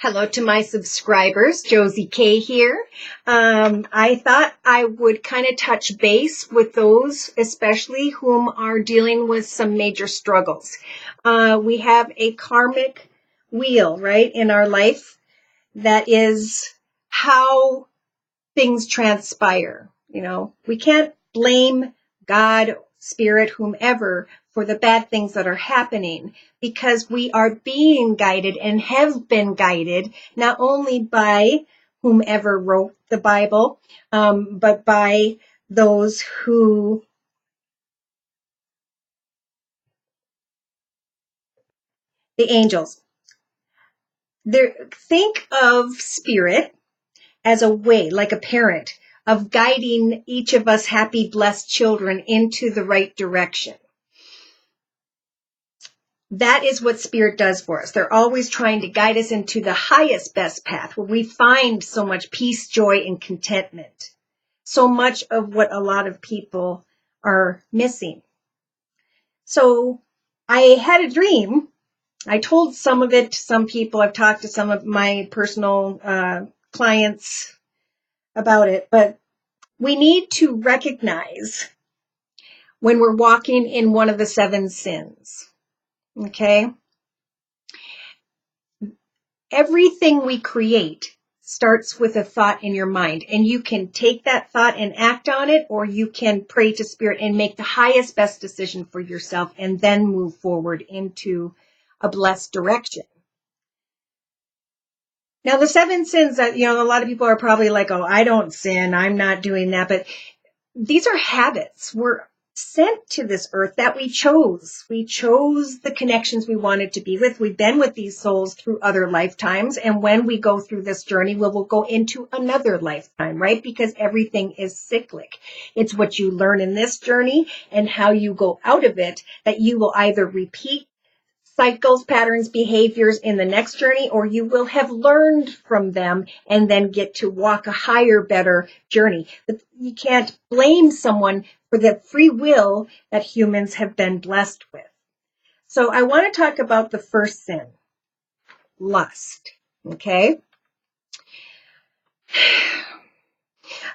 Hello to my subscribers, Josie K here. I thought I would kind of touch base with those, especially whom are dealing with some major struggles. We have a karmic wheel, right, in our life that is how things transpire. You know, we can't blame God, spirit, whomever for the bad things that are happening, because we are being guided and have been guided not only by whomever wrote the Bible, but by those who the angels. Think of spirit as a way, like a parent, of guiding each of us happy, blessed children into the right direction. That is what spirit does for us. They're always trying to guide us into the highest, best path where we find so much peace, joy, and contentment. So much of what a lot of people are missing. So I had a dream. I told some of it to some people. I've talked to some of my personal clients about it, but we need to recognize when we're walking in one of the 7 sins. Okay? Everything we create starts with a thought in your mind, and you can take that thought and act on it, or you can pray to spirit and make the highest, best decision for yourself and then move forward into a blessed direction. Now, the 7 sins that, a lot of people are probably like, oh, I don't sin, I'm not doing that, but these are habits. We're sent to this earth that we chose. We chose the connections we wanted to be with. We've been with these souls through other lifetimes. And when we go through this journey, we'll go into another lifetime, right? Because everything is cyclic. It's what you learn in this journey and how you go out of it that you will either repeat cycles, patterns, behaviors in the next journey, or you will have learned from them and then get to walk a higher, better journey. But you can't blame someone for the free will that humans have been blessed with. So I want to talk about the first sin, lust. Okay?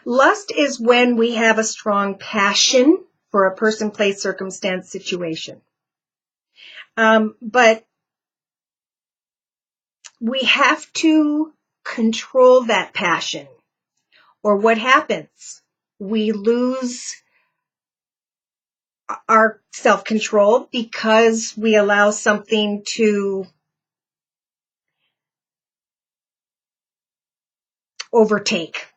Lust is when we have a strong passion for a person, place, circumstance, situation. But we have to control that passion, or what happens? We lose our self-control because we allow something to overtake,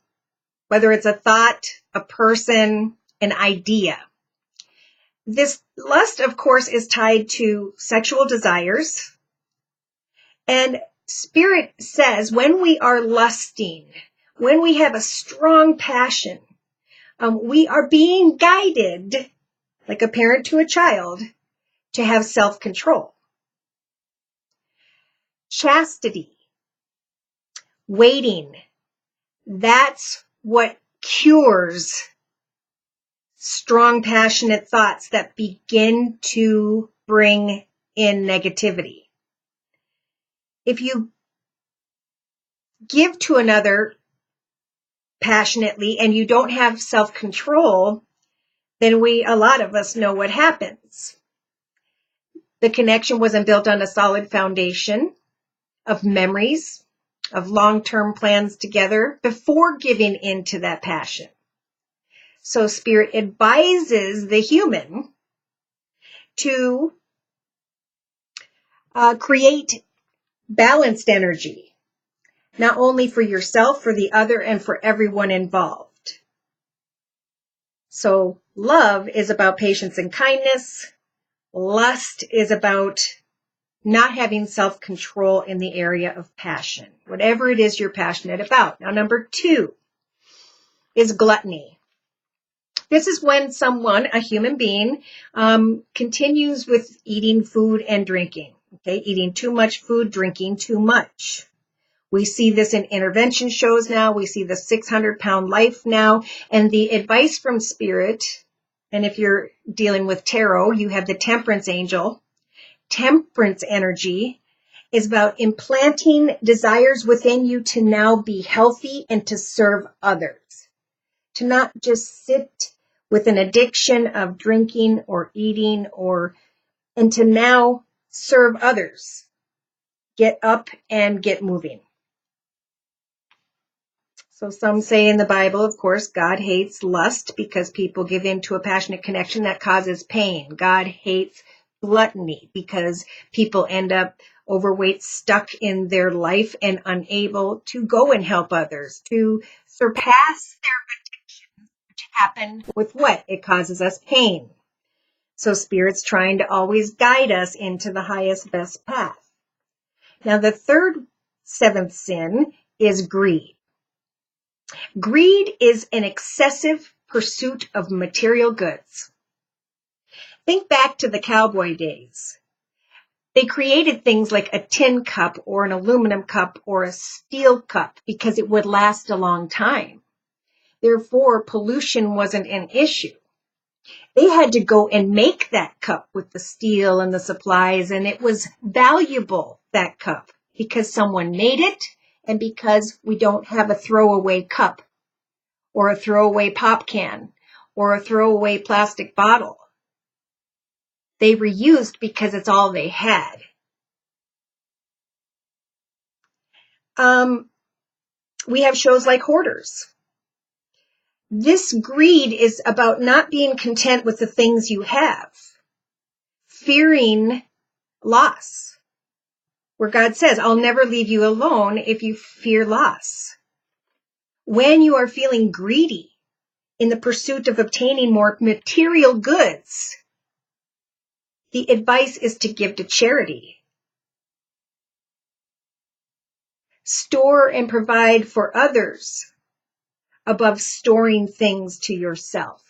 whether it's a thought, a person, an idea. This lust, of course, is tied to sexual desires. And spirit says when we are lusting, when we have a strong passion, we are being guided, like a parent to a child, to have self-control. Chastity, waiting, that's what cures strong, passionate thoughts that begin to bring in negativity. If you give to another passionately and you don't have self-control, then a lot of us know what happens. The connection wasn't built on a solid foundation of memories, of long-term plans together before giving into that passion. So spirit advises the human to create balanced energy, not only for yourself, for the other, and for everyone involved. So love is about patience and kindness. Lust is about not having self-control in the area of passion, whatever it is you're passionate about. Now, number 2 is gluttony. This is when someone, a human being, continues with eating food and drinking. Okay, eating too much food, drinking too much. We see this in intervention shows now. We see the 600-pound life now. And the advice from spirit, and if you're dealing with tarot, you have the temperance angel, temperance energy, is about implanting desires within you to now be healthy and to serve others. To not just sit with an addiction of drinking or eating and to now serve others. Get up and get moving. So some say in the Bible, of course, God hates lust because people give in to a passionate connection that causes pain. God hates gluttony because people end up overweight, stuck in their life and unable to go and help others, to surpass their addiction, which happen with what? It causes us pain. So Spirit's trying to always guide us into the highest, best path. Now the third, seventh sin is greed. Greed is an excessive pursuit of material goods. Think back to the cowboy days. They created things like a tin cup or an aluminum cup or a steel cup because it would last a long time. Therefore, pollution wasn't an issue. They had to go and make that cup with the steel and the supplies, and it was valuable, that cup, because someone made it and because we don't have a throwaway cup or a throwaway pop can or a throwaway plastic bottle. They reused because it's all they had. We have shows like Hoarders. This greed is about not being content with the things you have, fearing loss, where God says, I'll never leave you alone if you fear loss. When you are feeling greedy in the pursuit of obtaining more material goods, the advice is to give to charity. Store and provide for others above storing things to yourself.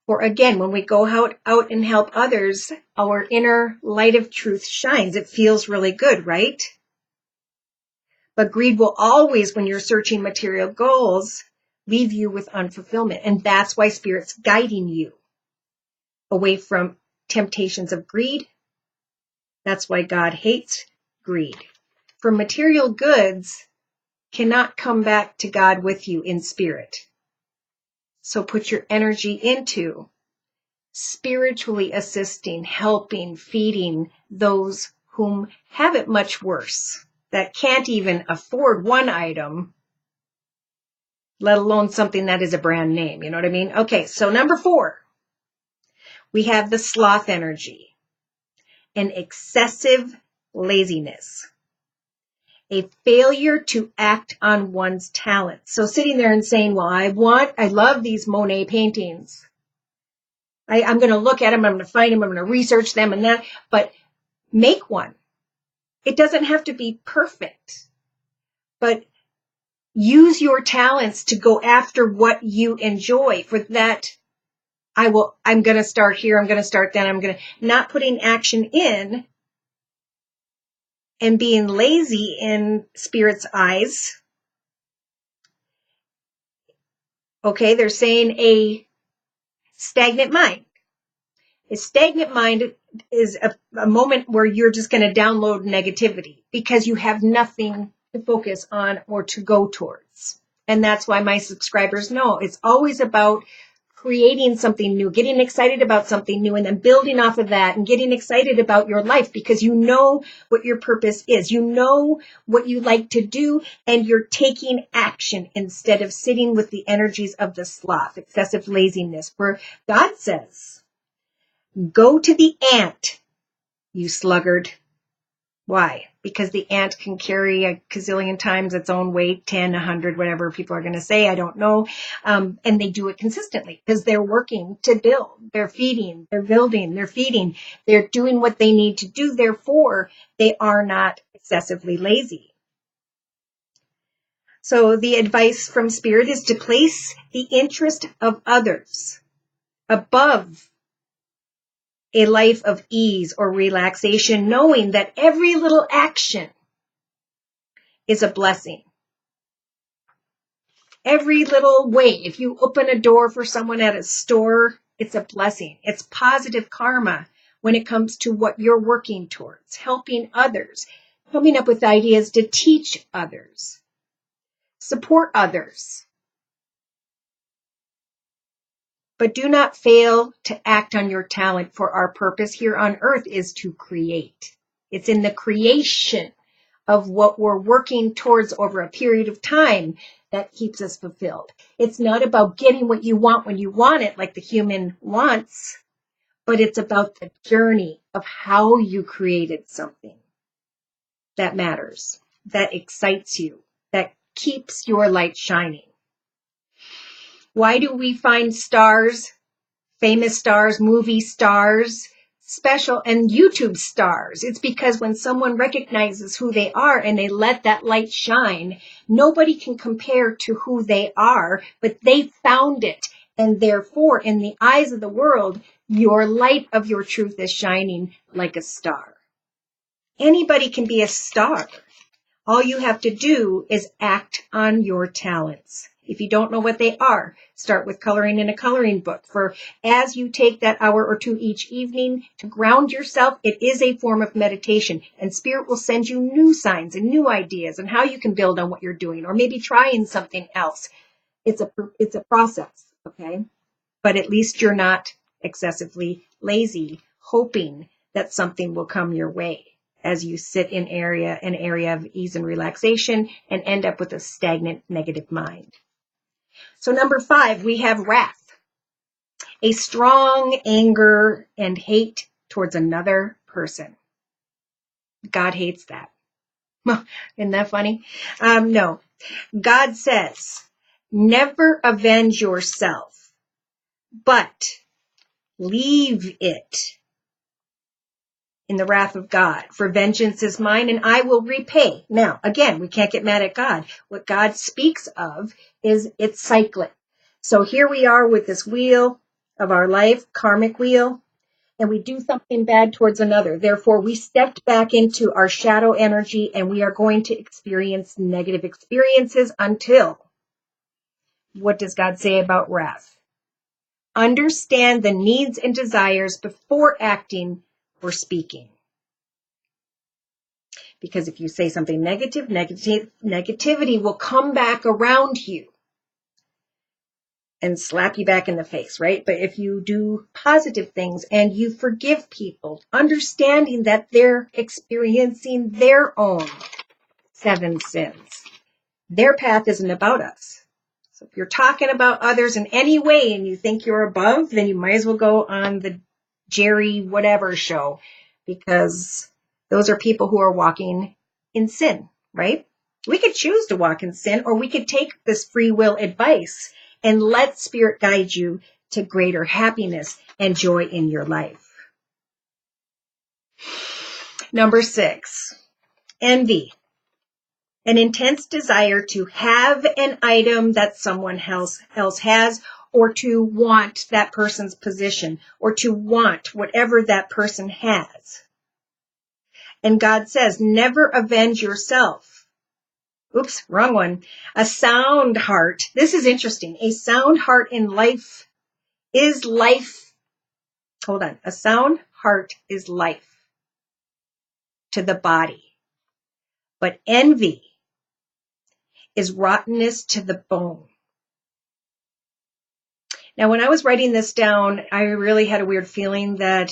For again, when we go out and help others, our inner light of truth shines. It feels really good, right? But greed will always, when you're searching material goals, leave you with unfulfillment. And that's why Spirit's guiding you away from temptations of greed. That's why God hates greed. For material goods cannot come back to God with you in spirit. So put your energy into spiritually assisting, helping, feeding those whom have it much worse, that can't even afford one item, let alone something that is a brand name. You know what I mean? Okay, so number 4, we have the sloth energy, an excessive laziness, a failure to act on one's talents. So sitting there and saying, well, I love these Monet paintings. I'm going to look at them, I'm going to find them, I'm going to research them and that, but make one. It doesn't have to be perfect, but use your talents to go after what you enjoy. For that, I'm going to start here, I'm going to start then, I'm going to not putting action in and being lazy in Spirit's eyes. Okay, they're saying a stagnant mind. A stagnant mind is a moment where you're just going to download negativity because you have nothing to focus on or to go towards. And that's why my subscribers know it's always about creating something new, getting excited about something new, and then building off of that and getting excited about your life because you know what your purpose is. You know what you like to do, and you're taking action instead of sitting with the energies of the sloth, excessive laziness, where God says, go to the ant, you sluggard. Why? Because the ant can carry a gazillion times its own weight, 10, 100, whatever people are going to say. I don't know. And they do it consistently because they're working to build. They're feeding, they're building, they're feeding. They're doing what they need to do. Therefore, they are not excessively lazy. So the advice from Spirit is to place the interest of others above a life of ease or relaxation, knowing that every little action is a blessing. Every little way, if you open a door for someone at a store, it's a blessing. It's positive karma when it comes to what you're working towards, helping others, coming up with ideas to teach others, support others. But do not fail to act on your talent, for our purpose here on earth is to create. It's in the creation of what we're working towards over a period of time that keeps us fulfilled. It's not about getting what you want when you want it, like the human wants, but it's about the journey of how you created something that matters, that excites you, that keeps your light shining. Why do we find stars, famous stars, movie stars, special and YouTube stars? It's because when someone recognizes who they are and they let that light shine, nobody can compare to who they are, but they found it. And therefore, in the eyes of the world, your light of your truth is shining like a star. Anybody can be a star. All you have to do is act on your talents. If you don't know what they are, start with coloring in a coloring book. For as you take that hour or two each evening to ground yourself, it is a form of meditation. And Spirit will send you new signs and new ideas and how you can build on what you're doing, or maybe trying something else. It's a process, okay? But at least you're not excessively lazy, hoping that something will come your way as you sit in an area of ease and relaxation and end up with a stagnant, negative mind. So number 5, we have wrath, a strong anger and hate towards another person. God hates that. Isn't that funny? No. God says, never avenge yourself, but leave it in the wrath of God. For vengeance is mine, and I will repay. Now, again, we can't get mad at God. What God speaks of is it's cyclic. So here we are with this wheel of our life, karmic wheel, and we do something bad towards another. Therefore, we stepped back into our shadow energy, and we are going to experience negative experiences until, what does God say about wrath? Understand the needs and desires before acting or speaking. Because if you say something negative, negativity will come back around you and slap you back in the face, right? But if you do positive things and you forgive people, understanding that they're experiencing their own 7 sins, their path isn't about us. So if you're talking about others in any way and you think you're above, then you might as well go on the Jerry whatever show, because those are people who are walking in sin, right? We could choose to walk in sin, or we could take this free will advice and let Spirit guide you to greater happiness and joy in your life. Number 6, envy. An intense desire to have an item that someone else has, or to want that person's position, or to want whatever that person has. And God says, never avenge yourself. Oops, wrong one. A sound heart. This is interesting. A sound heart in life is life. Hold on. A sound heart is life to the body. But envy is rottenness to the bone. Now, when I was writing this down, I really had a weird feeling that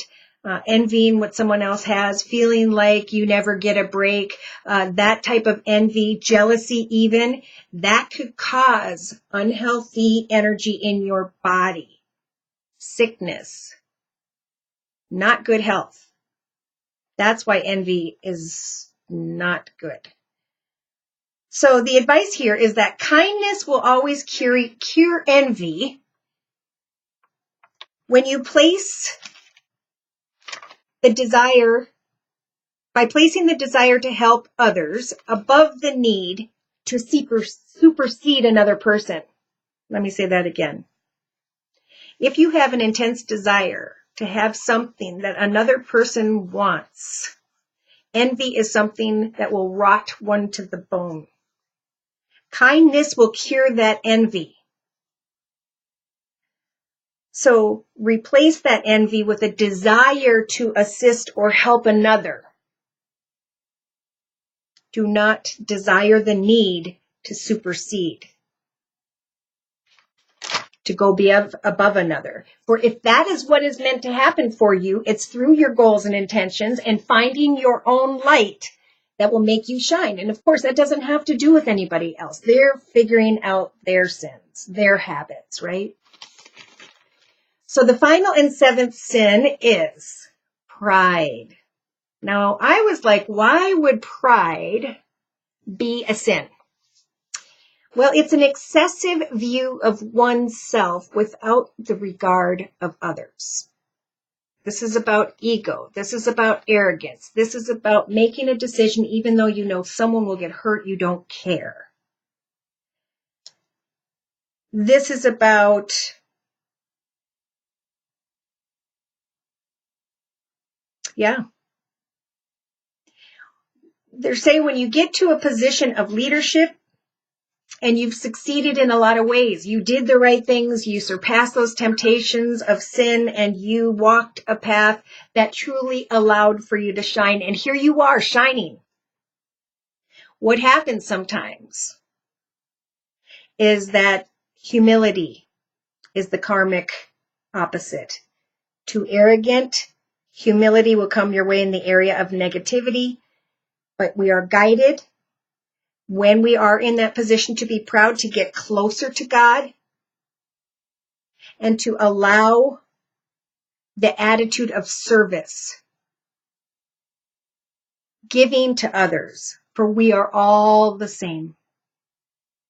envying what someone else has, feeling like you never get a break, that type of envy, jealousy even, that could cause unhealthy energy in your body, sickness, not good health. That's why envy is not good. So the advice here is that kindness will always cure envy when you place the desire, by placing the desire to help others above the need to supersede another person. Let me say that again. If you have an intense desire to have something that another person wants, envy is something that will rot one to the bone. Kindness will cure that envy. So replace that envy with a desire to assist or help another. Do not desire the need to supersede, to go be above another. For if that is what is meant to happen for you, it's through your goals and intentions and finding your own light that will make you shine. And of course, that doesn't have to do with anybody else. They're figuring out their sins, their habits, right? So the final and seventh sin is pride. Now, I was like, why would pride be a sin? Well, it's an excessive view of oneself without the regard of others. This is about ego. This is about arrogance. This is about making a decision even though you know someone will get hurt, you don't care. This is about they're saying when you get to a position of leadership and you've succeeded in a lot of ways, you did the right things, you surpassed those temptations of sin, and you walked a path that truly allowed for you to shine. And here you are shining. What happens sometimes is that humility is the karmic opposite. Too arrogant, humility will come your way in the area of negativity, but we are guided when we are in that position to be proud, to get closer to God and to allow the attitude of service, giving to others, for we are all the same,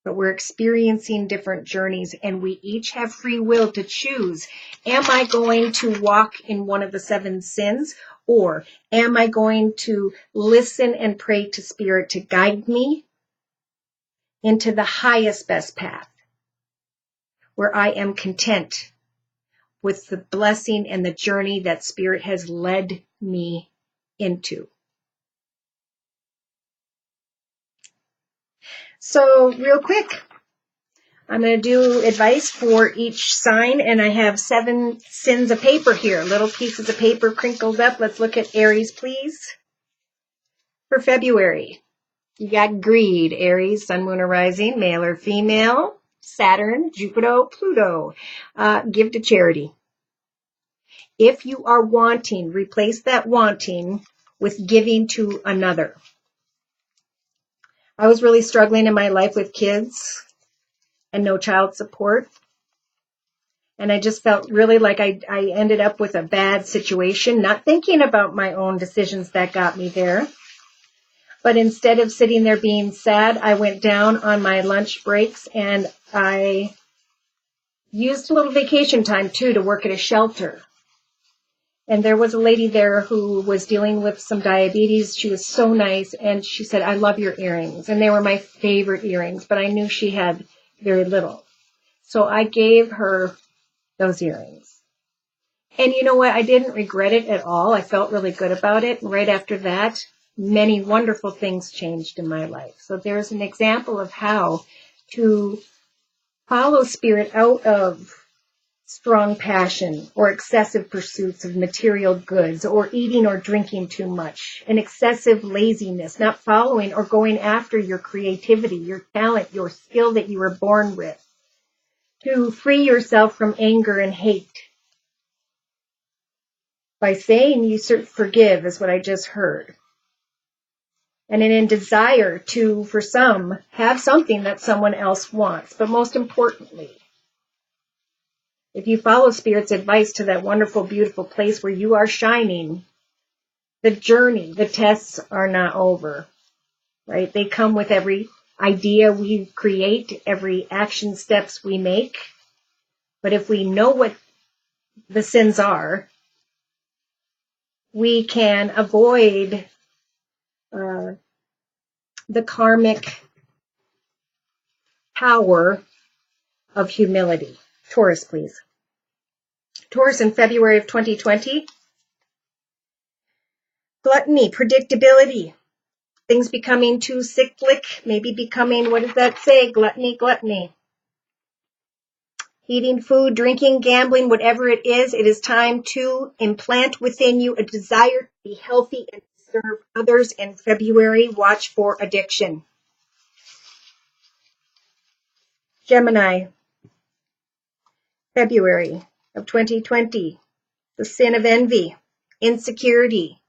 but we're experiencing different journeys and we each have free will to choose. Am I going to walk in one of the seven sins, or am I going to listen and pray to Spirit to guide me into the highest, best path where I am content with the blessing and the journey that Spirit has led me into? So real quick, I'm going to do advice for each sign, and I have 7 sins of paper here, little pieces of paper crinkled up. Let's look at Aries, please. For February, you got greed, Aries, sun, moon, or rising, male or female, Saturn, Jupiter, Pluto. Give to charity. If you are wanting, replace that wanting with giving to another. I was really struggling in my life with kids and no child support. And I just felt really like I ended up with a bad situation, not thinking about my own decisions that got me there. But instead of sitting there being sad, I went down on my lunch breaks and I used a little vacation time too to work at a shelter. And there was a lady there who was dealing with some diabetes. She was so nice. And she said, I love your earrings. And they were my favorite earrings, but I knew she had very little. So I gave her those earrings. And you know what? I didn't regret it at all. I felt really good about it. And right after that, many wonderful things changed in my life. So there's an example of how to follow Spirit out of strong passion or excessive pursuits of material goods or eating or drinking too much, an excessive laziness, not following or going after your creativity, your talent, your skill that you were born with, to free yourself from anger and hate by saying you forgive is what I just heard. And in desire to, for some, have something that someone else wants. But most importantly, if you follow Spirit's advice to that wonderful, beautiful place where you are shining, the journey, the tests are not over, right? They come with every idea we create, every action steps we make. But if we know what the sins are, we can avoid the karmic power of humility. Taurus, please. Taurus in February of 2020. Gluttony, predictability. Things becoming too cyclic, maybe becoming, what does that say? Gluttony, gluttony. Eating food, drinking, gambling, whatever it is time to implant within you a desire to be healthy and serve others in February. Watch for addiction. Gemini, February of 2020, the sin of envy, insecurity,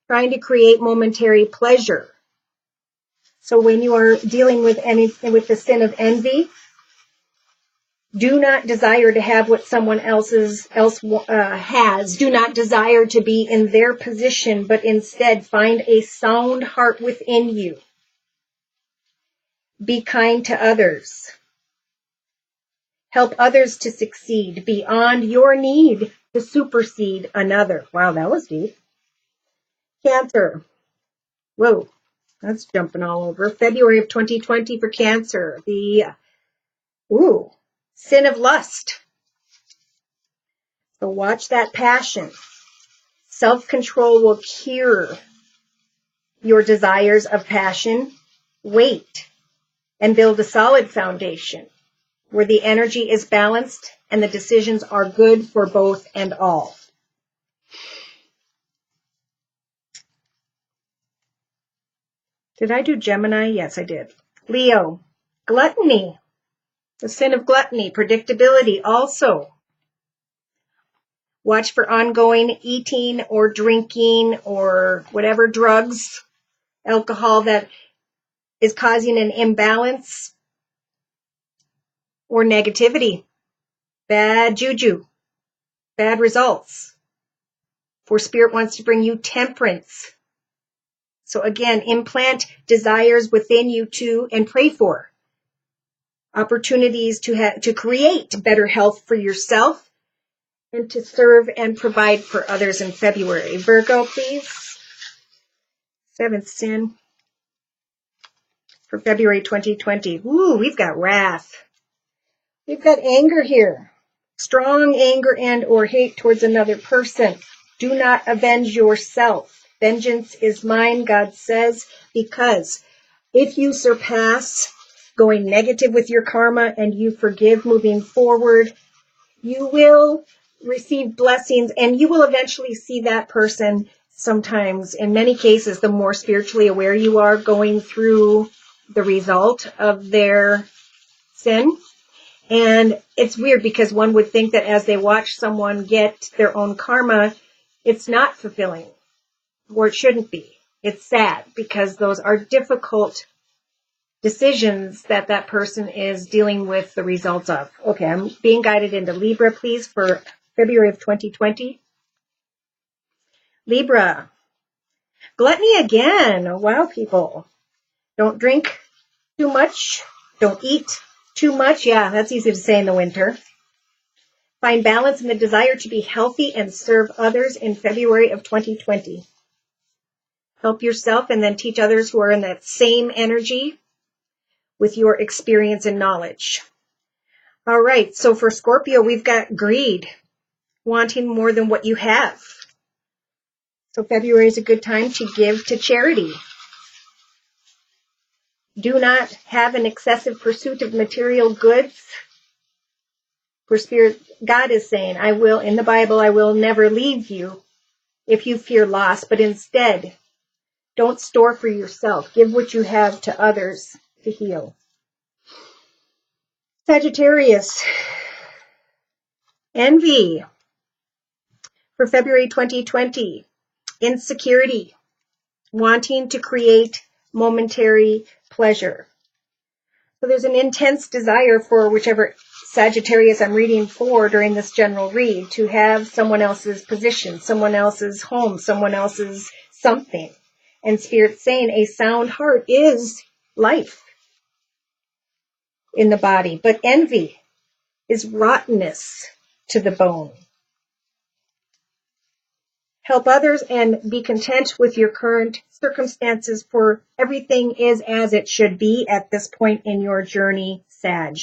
trying to create momentary pleasure. So when you are dealing with the sin of envy, do not desire to have what someone else has. Do not desire to be in their position, but instead find a sound heart within you. Be kind to others. Help others to succeed beyond your need to supersede another. Wow, that was deep. Cancer. Whoa, that's jumping all over. February of 2020 for Cancer. The sin of lust. So watch that passion. Self-control will cure your desires of passion. Wait and build a solid foundation where the energy is balanced and the decisions are good for both and all. Did I do Gemini? Yes, I did. Leo, gluttony. The sin of gluttony, predictability also. Watch for ongoing eating or drinking or whatever drugs, alcohol that is causing an imbalance or negativity, bad juju, bad results. For Spirit wants to bring you temperance. So again, implant desires within you too and pray for opportunities to create better health for yourself and to serve and provide for others in February. Virgo, please. Seventh sin for February 2020. Ooh, we've got wrath. We've got anger here. Strong anger and or hate towards another person. Do not avenge yourself. Vengeance is mine, God says, because if you surpass going negative with your karma and you forgive moving forward, you will receive blessings and you will eventually see that person sometimes, in many cases, the more spiritually aware you are going through the result of their sin. And it's weird because one would think that as they watch someone get their own karma, it's not fulfilling, or it shouldn't be. It's sad because those are difficult decisions that that person is dealing with the results of. Okay, I'm being guided into Libra, please, for February of 2020. Libra, gluttony again. Wow, people. Don't drink too much. Don't eat too much. Yeah, that's easy to say in the winter. Find balance in the desire to be healthy and serve others in February of 2020. Help yourself and then teach others who are in that same energy with your experience and knowledge. All right, so for Scorpio, we've got greed, wanting more than what you have. So February is a good time to give to charity. Do not have an excessive pursuit of material goods. For Spirit, God is saying, in the Bible, I will never leave you if you fear loss, but instead, don't store for yourself. Give what you have to others to heal. Sagittarius, envy for February 2020, insecurity, wanting to create momentary pleasure. So there's an intense desire for whichever Sagittarius I'm reading for during this general read to have someone else's position, someone else's home, someone else's something. And Spirit's saying a sound heart is life in the body, but envy is rottenness to the bone. Help others and be content with your current circumstances, for everything is as it should be at this point in your journey, Sag.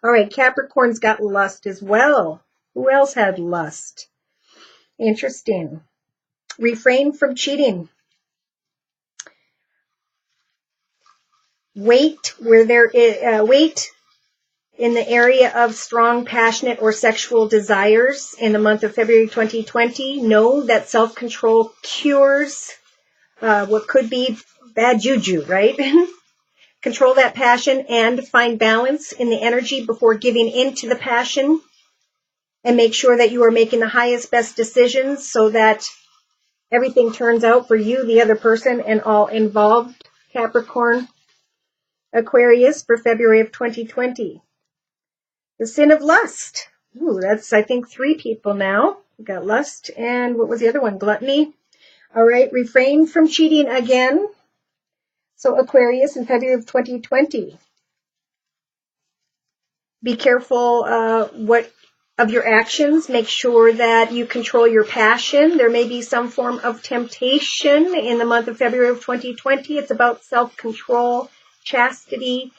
All right, Capricorn's got lust as well. Who else had lust? Interesting. Refrain from cheating. Wait in the area of strong, passionate, or sexual desires in the month of February 2020, know that self-control cures what could be bad juju, right? Control that passion and find balance in the energy before giving into the passion. And make sure that you are making the highest, best decisions so that everything turns out for you, the other person, and all involved. Capricorn, Aquarius for February of 2020. The sin of lust. Ooh, that's, I think, 3 people now. We've got lust, and what was the other one? Gluttony. All right, refrain from cheating again. So Aquarius in February of 2020. Be careful of your actions. Make sure that you control your passion. There may be some form of temptation in the month of February of 2020. It's about self-control, chastity,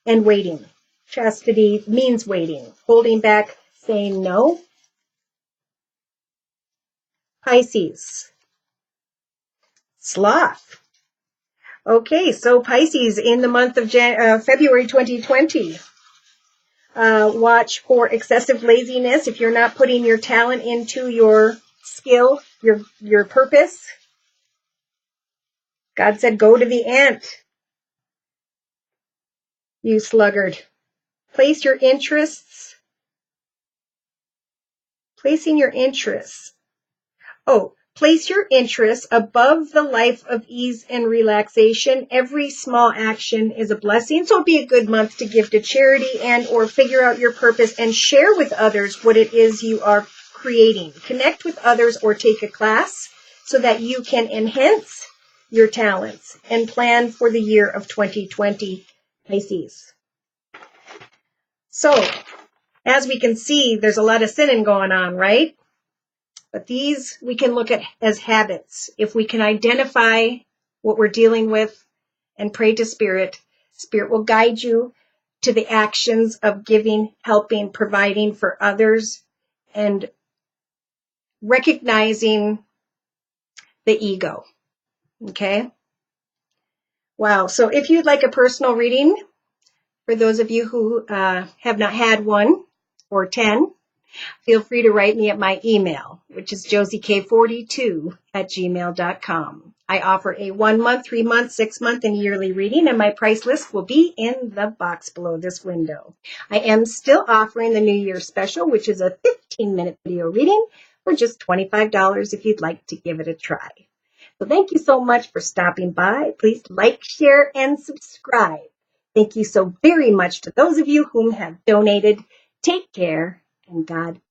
and waiting. Chastity means waiting, holding back, saying no. Pisces. Sloth. Okay, so Pisces in the month of February 2020. Watch for excessive laziness. If you're not putting your talent into your skill, your purpose. God said, go to the ant, you sluggard. Placing your interests. Place your interests above the life of ease and relaxation. Every small action is a blessing. So it'll be a good month to give to charity and or figure out your purpose and share with others what it is you are creating. Connect with others or take a class so that you can enhance your talents and plan for the year of 2020, Pisces. So, as we can see, there's a lot of sinning going on, right? But these we can look at as habits. If we can identify what we're dealing with and pray to Spirit, Spirit will guide you to the actions of giving, helping, providing for others, and recognizing the ego. Okay? Wow. So if you'd like a personal reading, for those of you who have not had one or 10, feel free to write me at my email, which is josiek42@gmail.com. I offer a 1 month, 3 month, 6 month, and yearly reading, and my price list will be in the box below this window. I am still offering the New Year special, which is a 15-minute video reading for just $25 if you'd like to give it a try. So thank you so much for stopping by. Please like, share, and subscribe. Thank you so very much to those of you whom have donated. Take care. And God